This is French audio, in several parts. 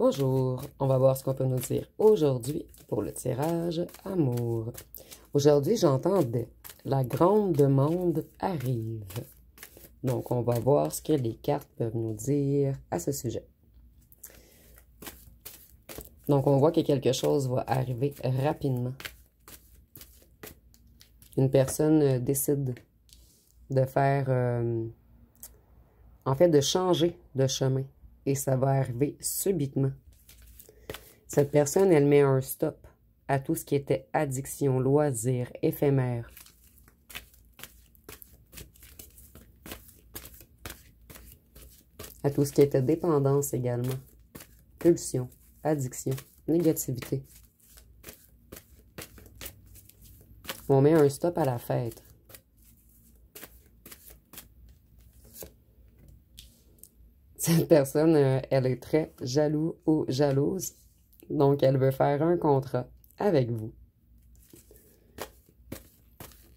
Bonjour, on va voir ce qu'on peut nous dire aujourd'hui pour le tirage amour. Aujourd'hui, j'entendais la grande demande arrive. Donc, on va voir ce que les cartes peuvent nous dire à ce sujet. Donc, on voit que quelque chose va arriver rapidement. Une personne décide de faire, en fait, de changer de chemin. Et ça va arriver subitement. Cette personne, elle met un stop à tout ce qui était addiction, loisir, éphémère. À tout ce qui était dépendance également. Pulsion, addiction, négativité. On met un stop à la fête. Cette personne, elle est très jaloux ou jalouse. Donc, elle veut faire un contrat avec vous.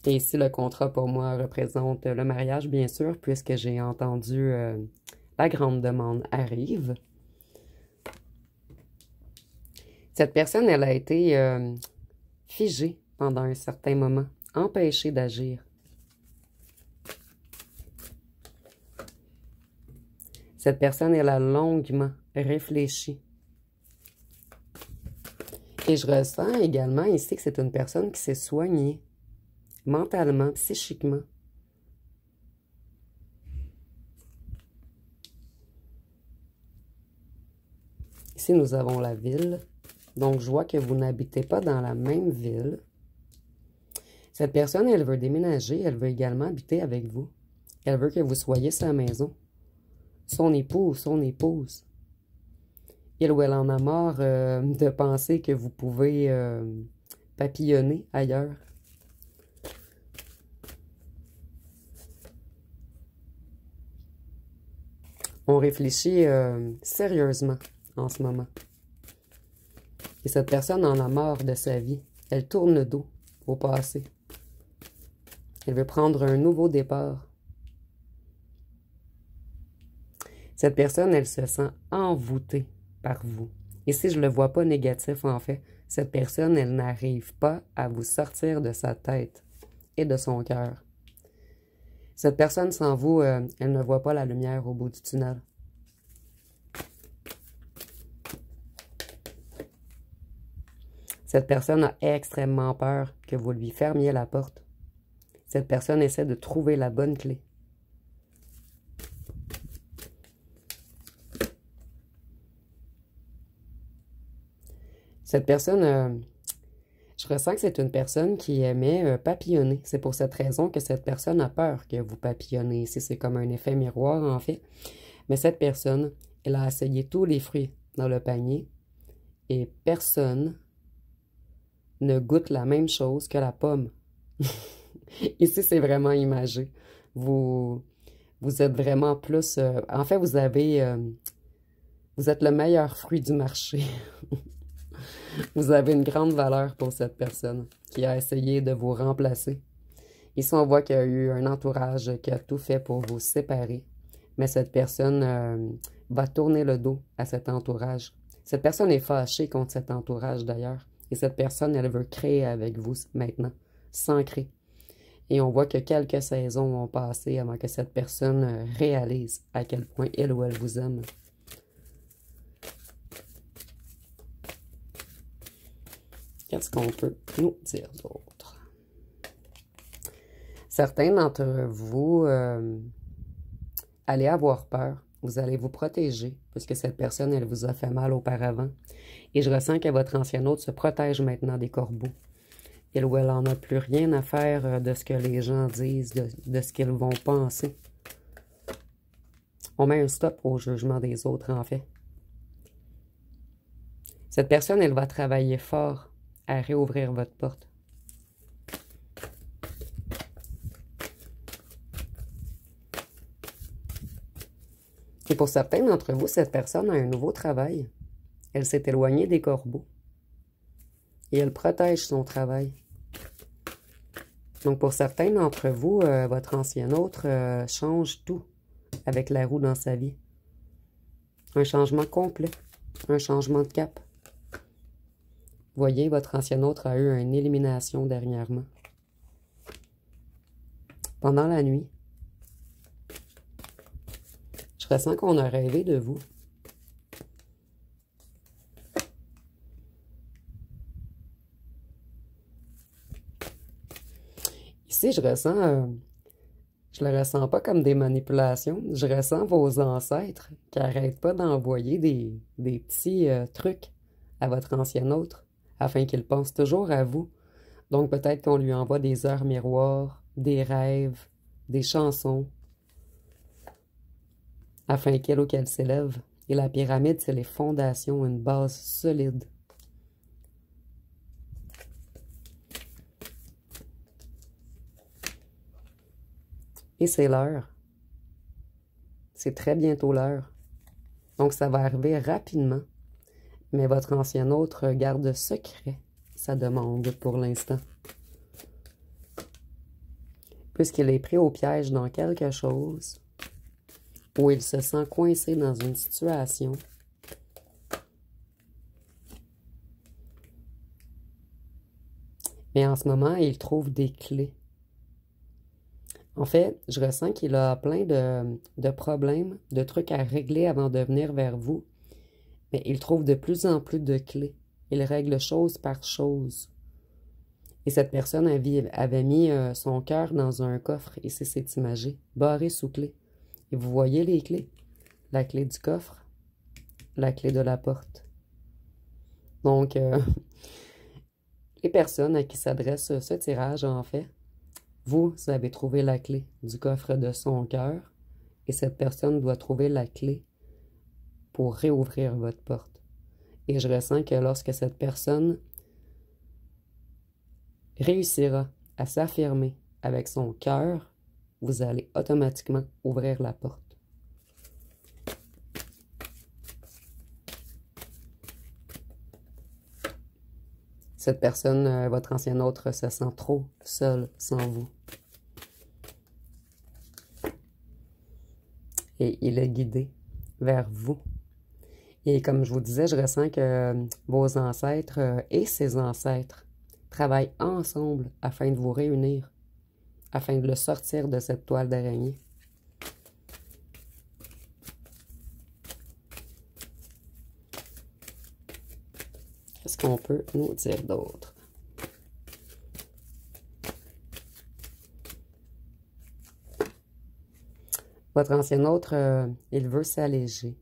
Et ici, le contrat, pour moi, représente le mariage, bien sûr, puisque j'ai entendu la grande demande arrive. Cette personne, elle a été figée pendant un certain moment, empêchée d'agir. Cette personne, elle a longuement réfléchi. Et je ressens également ici que c'est une personne qui s'est soignée, mentalement, psychiquement. Ici, nous avons la ville. Donc, je vois que vous n'habitez pas dans la même ville. Cette personne, elle veut déménager. Elle veut également habiter avec vous. Elle veut que vous soyez sa maison. Son époux ou son épouse. Il ou elle en a marre de penser que vous pouvez papillonner ailleurs. On réfléchit sérieusement en ce moment. Et cette personne en a marre de sa vie. Elle tourne le dos au passé. Elle veut prendre un nouveau départ. Cette personne, elle se sent envoûtée par vous. Et si je ne le vois pas négatif, en fait, cette personne, elle n'arrive pas à vous sortir de sa tête et de son cœur. Cette personne, sans vous, elle ne voit pas la lumière au bout du tunnel. Cette personne a extrêmement peur que vous lui fermiez la porte. Cette personne essaie de trouver la bonne clé. Cette personne, je ressens que c'est une personne qui aimait papillonner. C'est pour cette raison que cette personne a peur que vous papillonnez. Ici, c'est comme un effet miroir, en fait. Mais cette personne, elle a essayé tous les fruits dans le panier et personne ne goûte la même chose que la pomme. Ici, c'est vraiment imagé. Vous êtes vraiment plus... en fait, vous êtes le meilleur fruit du marché. Vous avez une grande valeur pour cette personne qui a essayé de vous remplacer. Ici, on voit qu'il y a eu un entourage qui a tout fait pour vous séparer. Mais cette personne va tourner le dos à cet entourage. Cette personne est fâchée contre cet entourage d'ailleurs. Et cette personne, elle veut créer avec vous maintenant, s'ancrer. Et on voit que quelques saisons ont passé avant que cette personne réalise à quel point il ou elle vous aime. Qu'est-ce qu'on peut nous dire d'autre? Certains d'entre vous allez avoir peur. Vous allez vous protéger, puisque cette personne, elle vous a fait mal auparavant. Et je ressens que votre ancien hôte se protège maintenant des corbeaux. Il ou elle n'en a plus rien à faire de ce que les gens disent, de ce qu'ils vont penser. On met un stop au jugement des autres, en fait. Cette personne, elle va travailler fort à réouvrir votre porte. Et pour certains d'entre vous, cette personne a un nouveau travail. Elle s'est éloignée des corbeaux. Et elle protège son travail. Donc, pour certains d'entre vous, votre ancien autre change tout avec la roue dans sa vie. Un changement complet. un changement de cap. Voyez, votre ancien autre a eu une élimination dernièrement. Pendant la nuit, je ressens qu'on a rêvé de vous. Ici, je le ressens pas comme des manipulations. Je ressens vos ancêtres qui n'arrêtent pas d'envoyer des petits trucs à votre ancien autre afin qu'il pense toujours à vous. Donc peut-être qu'on lui envoie des heures miroirs, des rêves, des chansons, afin qu'elle ou qu'elle s'élève. Et la pyramide, c'est les fondations, une base solide. Et c'est l'heure. C'est très bientôt l'heure. Donc ça va arriver rapidement. Mais votre ancien autre garde secret sa demande pour l'instant. Puisqu'il est pris au piège dans quelque chose, où il se sent coincé dans une situation, mais en ce moment, il trouve des clés. En fait, je ressens qu'il a plein de problèmes, de trucs à régler avant de venir vers vous, mais il trouve de plus en plus de clés. Il règle chose par chose. Et cette personne avait mis son cœur dans un coffre, et c'est imagé, barré sous clé. Et vous voyez les clés? La clé du coffre, la clé de la porte. Donc, les personnes à qui s'adresse ce tirage, en fait, vous avez trouvé la clé du coffre de son cœur, et cette personne doit trouver la clé pour réouvrir votre porte. Et je ressens que lorsque cette personne réussira à s'affirmer avec son cœur, vous allez automatiquement ouvrir la porte. Cette personne, votre ancien autre, se sent trop seul sans vous. Et il est guidé vers vous. Et comme je vous disais, je ressens que vos ancêtres et ses ancêtres travaillent ensemble afin de vous réunir, afin de le sortir de cette toile d'araignée. Qu'est-ce qu'on peut nous dire d'autre? Votre ancien autre, il veut s'alléger.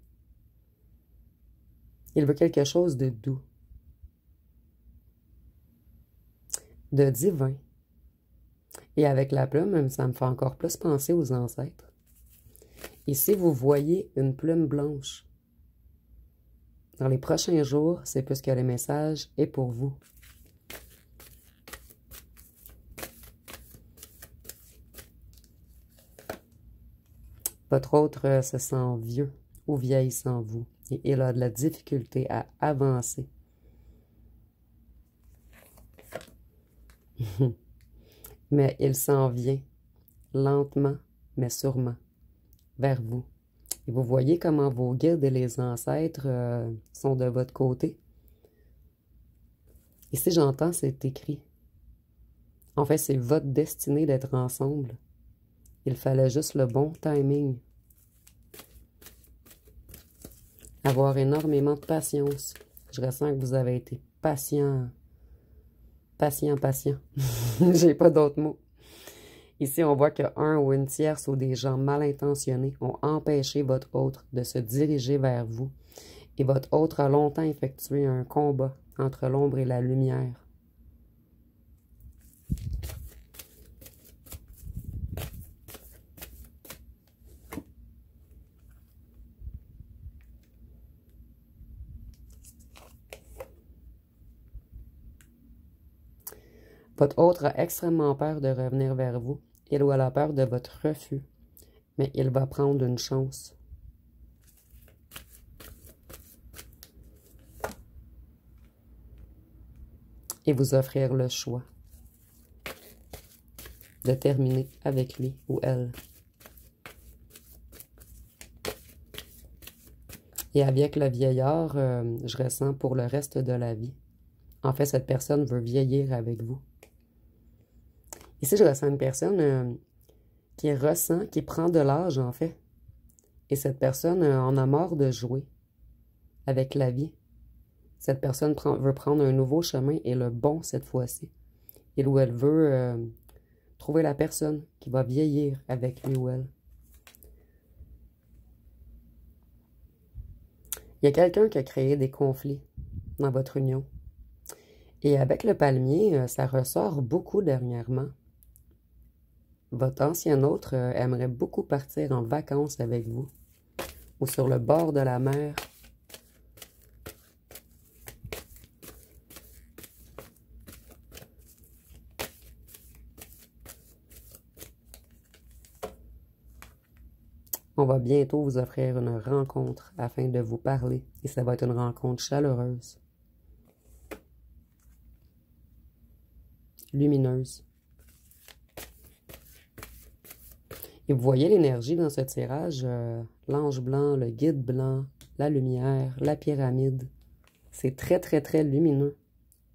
Il veut quelque chose de doux, de divin. Et avec la plume, ça me fait encore plus penser aux ancêtres. Ici, vous voyez une plume blanche. Dans les prochains jours, c'est plus que le message est pour vous. Votre autre se sent vieux ou vieille sans vous et il a de la difficulté à avancer. Mais il s'en vient, lentement mais sûrement, vers vous. Et vous voyez comment vos guides et les ancêtres sont de votre côté. Ici, j'entends, c'est écrit. En fait, c'est votre destinée d'être ensemble. Il fallait juste le bon timing. Avoir énormément de patience. Je ressens que vous avez été patient. Patient. J'ai pas d'autres mots. Ici, on voit que un ou une tierce ou des gens mal intentionnés ont empêché votre autre de se diriger vers vous. Et votre autre a longtemps effectué un combat entre l'ombre et la lumière. Votre autre a extrêmement peur de revenir vers vous. Il ou elle a peur de votre refus, mais il va prendre une chance. Et vous offrir le choix de terminer avec lui ou elle. Et avec le vieillard, je ressens pour le reste de la vie. En fait, cette personne veut vieillir avec vous. Ici, je ressens une personne qui ressent, qui prend de l'âge, en fait. Et cette personne en a marre de jouer avec la vie. Cette personne veut prendre un nouveau chemin et le bon cette fois-ci. Il ou elle veut trouver la personne qui va vieillir avec lui ou elle. Il y a quelqu'un qui a créé des conflits dans votre union. Et avec le palmier, ça ressort beaucoup dernièrement. Votre ancien autre aimerait beaucoup partir en vacances avec vous ou sur le bord de la mer. On va bientôt vous offrir une rencontre afin de vous parler et ça va être une rencontre chaleureuse, lumineuse. Et vous voyez l'énergie dans ce tirage, l'ange blanc, le guide blanc, la lumière, la pyramide. C'est très, très, très lumineux.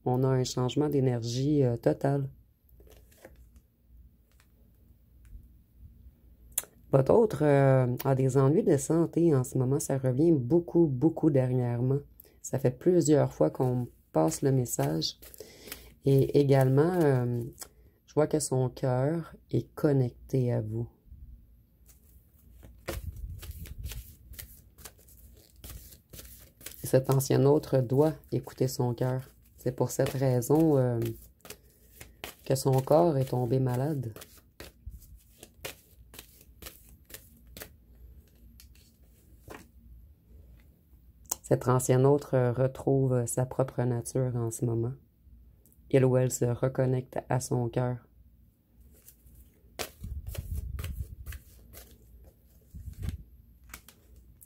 On a un changement d'énergie total. Votre autre a des ennuis de santé en ce moment. Ça revient beaucoup, beaucoup dernièrement. Ça fait plusieurs fois qu'on passe le message. Et également, je vois que son cœur est connecté à vous. Cet ancien autre doit écouter son cœur. C'est pour cette raison que son corps est tombé malade. Cet ancien autre retrouve sa propre nature en ce moment. Il ou elle se reconnecte à son cœur.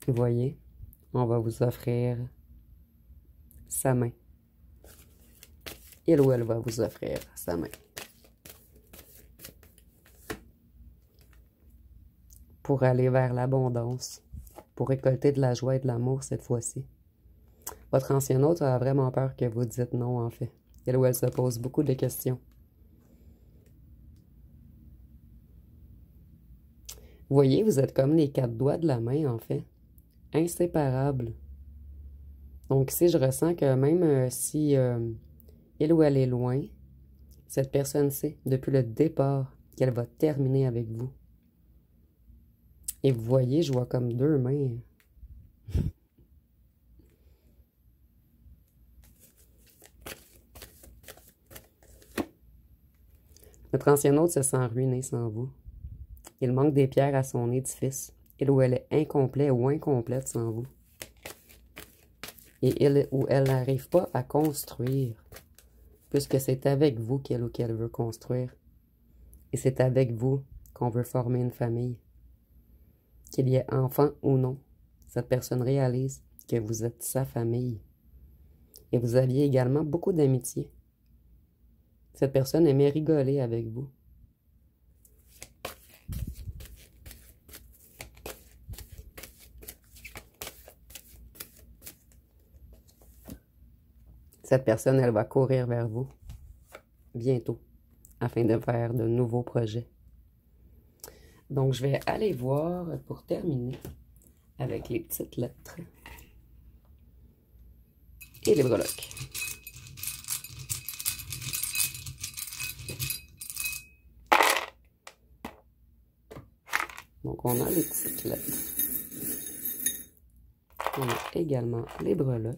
Vous voyez, on va vous offrir sa main. Il ou elle va vous offrir sa main. Pour aller vers l'abondance, pour récolter de la joie et de l'amour cette fois-ci. Votre ancien autre a vraiment peur que vous dites non, en fait. Il ou elle se pose beaucoup de questions. Vous voyez, vous êtes comme les 4 doigts de la main, en fait. Inséparables. Donc ici, je ressens que même si il ou elle est loin, cette personne sait depuis le départ qu'elle va terminer avec vous. Et vous voyez, je vois comme 2 mains. Notre ancien autre se sent ruiné sans vous. Il manque des pierres à son édifice. Il ou elle est incomplet ou incomplète sans vous. Et il ou elle n'arrive pas à construire, puisque c'est avec vous qu'elle ou qu'elle veut construire. Et c'est avec vous qu'on veut former une famille. Qu'il y ait enfant ou non, cette personne réalise que vous êtes sa famille. Et vous aviez également beaucoup d'amitié. Cette personne aimait rigoler avec vous. Cette personne, elle va courir vers vous bientôt afin de faire de nouveaux projets. Donc, je vais aller voir pour terminer avec les petites lettres et les breloques. Donc, on a les petites lettres. On a également les breloques.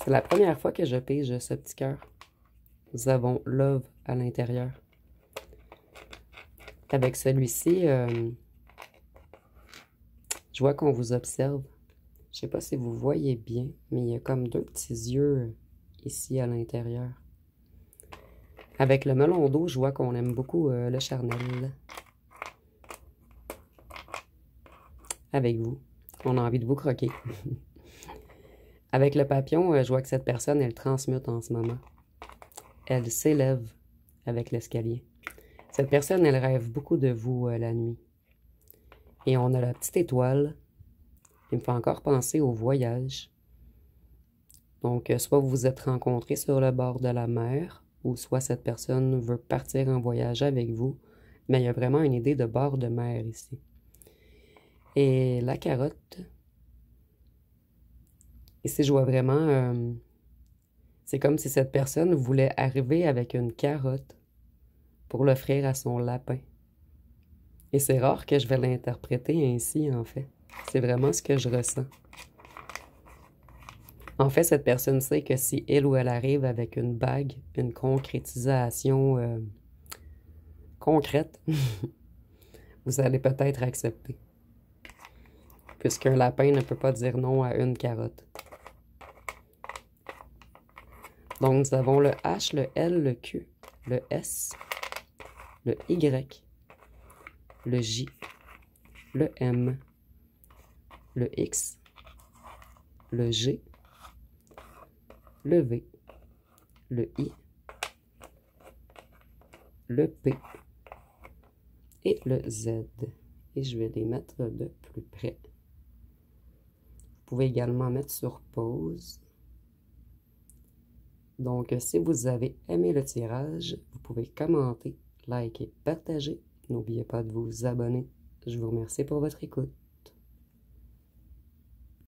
C'est la première fois que je pige ce petit cœur. Nous avons love à l'intérieur. Avec celui-ci, je vois qu'on vous observe. Je ne sais pas si vous voyez bien, mais il y a comme 2 petits yeux ici à l'intérieur. Avec le melon d'eau, je vois qu'on aime beaucoup le charnel. Avec vous. On a envie de vous croquer. Avec le papillon, je vois que cette personne, elle transmute en ce moment. Elle s'élève avec l'escalier. Cette personne, elle rêve beaucoup de vous la nuit. Et on a la petite étoile qui me fait encore penser au voyage. Donc, soit vous vous êtes rencontrés sur le bord de la mer, ou soit cette personne veut partir en voyage avec vous, mais il y a vraiment une idée de bord de mer ici. Et la carotte, ici je vois vraiment, c'est comme si cette personne voulait arriver avec une carotte pour l'offrir à son lapin. Et c'est rare que je vais l'interpréter ainsi, en fait. C'est vraiment ce que je ressens. En fait, cette personne sait que si elle ou elle arrive avec une bague, une concrétisation concrète, vous allez peut-être accepter. Puisqu'un lapin ne peut pas dire non à une carotte. Donc, nous avons le H, le L, le Q, le S, le Y, le J, le M, le X, le G, le V, le I, le P et le Z. Et je vais les mettre de plus près. Vous pouvez également mettre sur pause. Donc, si vous avez aimé le tirage, vous pouvez commenter, liker, partager. N'oubliez pas de vous abonner. Je vous remercie pour votre écoute.